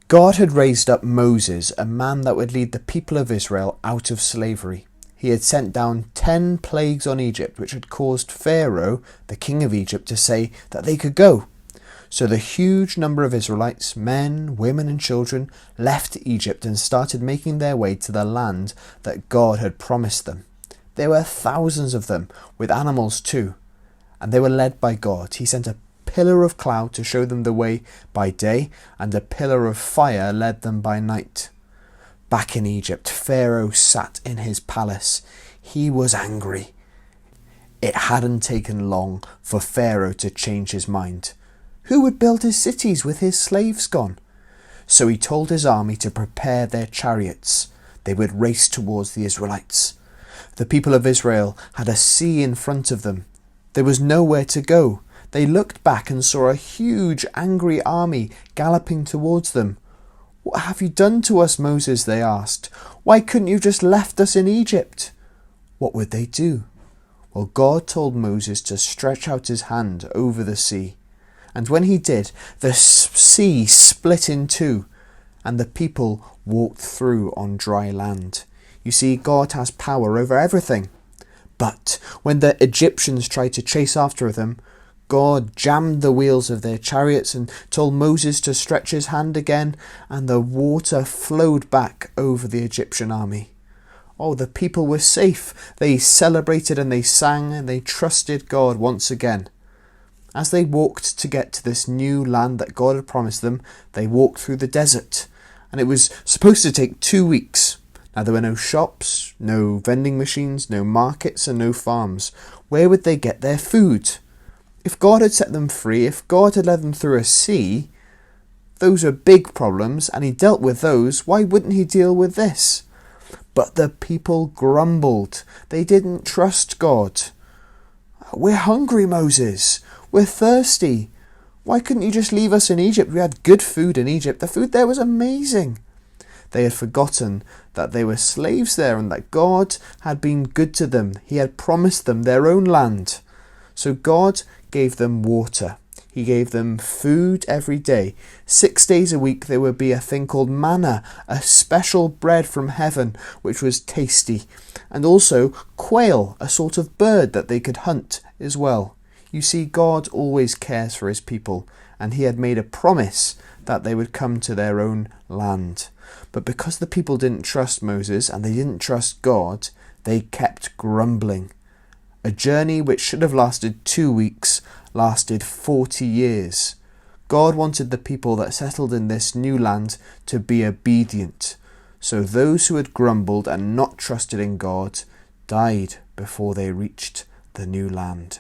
God had raised up Moses, a man that would lead the people of Israel out of slavery. He had sent down 10 plagues on Egypt, which had caused Pharaoh, the king of Egypt, to say that they could go. So the huge number of Israelites, men, women and children, left Egypt and started making their way to the land that God had promised them. There were thousands of them, with animals too, and they were led by God. He sent a pillar of cloud to show them the way by day, and a pillar of fire led them by night. Back in Egypt, Pharaoh sat in his palace. He was angry. It hadn't taken long for Pharaoh to change his mind. Who would build his cities with his slaves gone? So he told his army to prepare their chariots. They would race towards the Israelites. The people of Israel had a sea in front of them. There was nowhere to go. They looked back and saw a huge, angry army galloping towards them. "What have you done to us, Moses?" they asked. "Why couldn't you just left us in Egypt?" What would they do? Well, God told Moses to stretch out his hand over the sea. And when he did, the sea split in two, and the people walked through on dry land. You see, God has power over everything. But when the Egyptians tried to chase after them, God jammed the wheels of their chariots and told Moses to stretch his hand again, and the water flowed back over the Egyptian army. Oh, the people were safe. They celebrated and they sang and they trusted God once again. As they walked to get to this new land that God had promised them, they walked through the desert, and it was supposed to take 2 weeks. Now, there were no shops, no vending machines, no markets and no farms. Where would they get their food? If God had set them free, if God had led them through a sea, those are big problems, and he dealt with those. Why wouldn't he deal with this? But the people grumbled. They didn't trust God. "We're hungry, Moses. We're thirsty. Why couldn't you just leave us in Egypt? We had good food in Egypt. The food there was amazing." They had forgotten that they were slaves there and that God had been good to them. He had promised them their own land. So God gave them water. He gave them food every day. 6 days a week there would be a thing called manna, a special bread from heaven, which was tasty. And also quail, a sort of bird that they could hunt as well. You see, God always cares for his people, and he had made a promise that they would come to their own land. But because the people didn't trust Moses and they didn't trust God, they kept grumbling. A journey which should have lasted 2 weeks lasted 40 years. God wanted the people that settled in this new land to be obedient. So those who had grumbled and not trusted in God died before they reached the new land.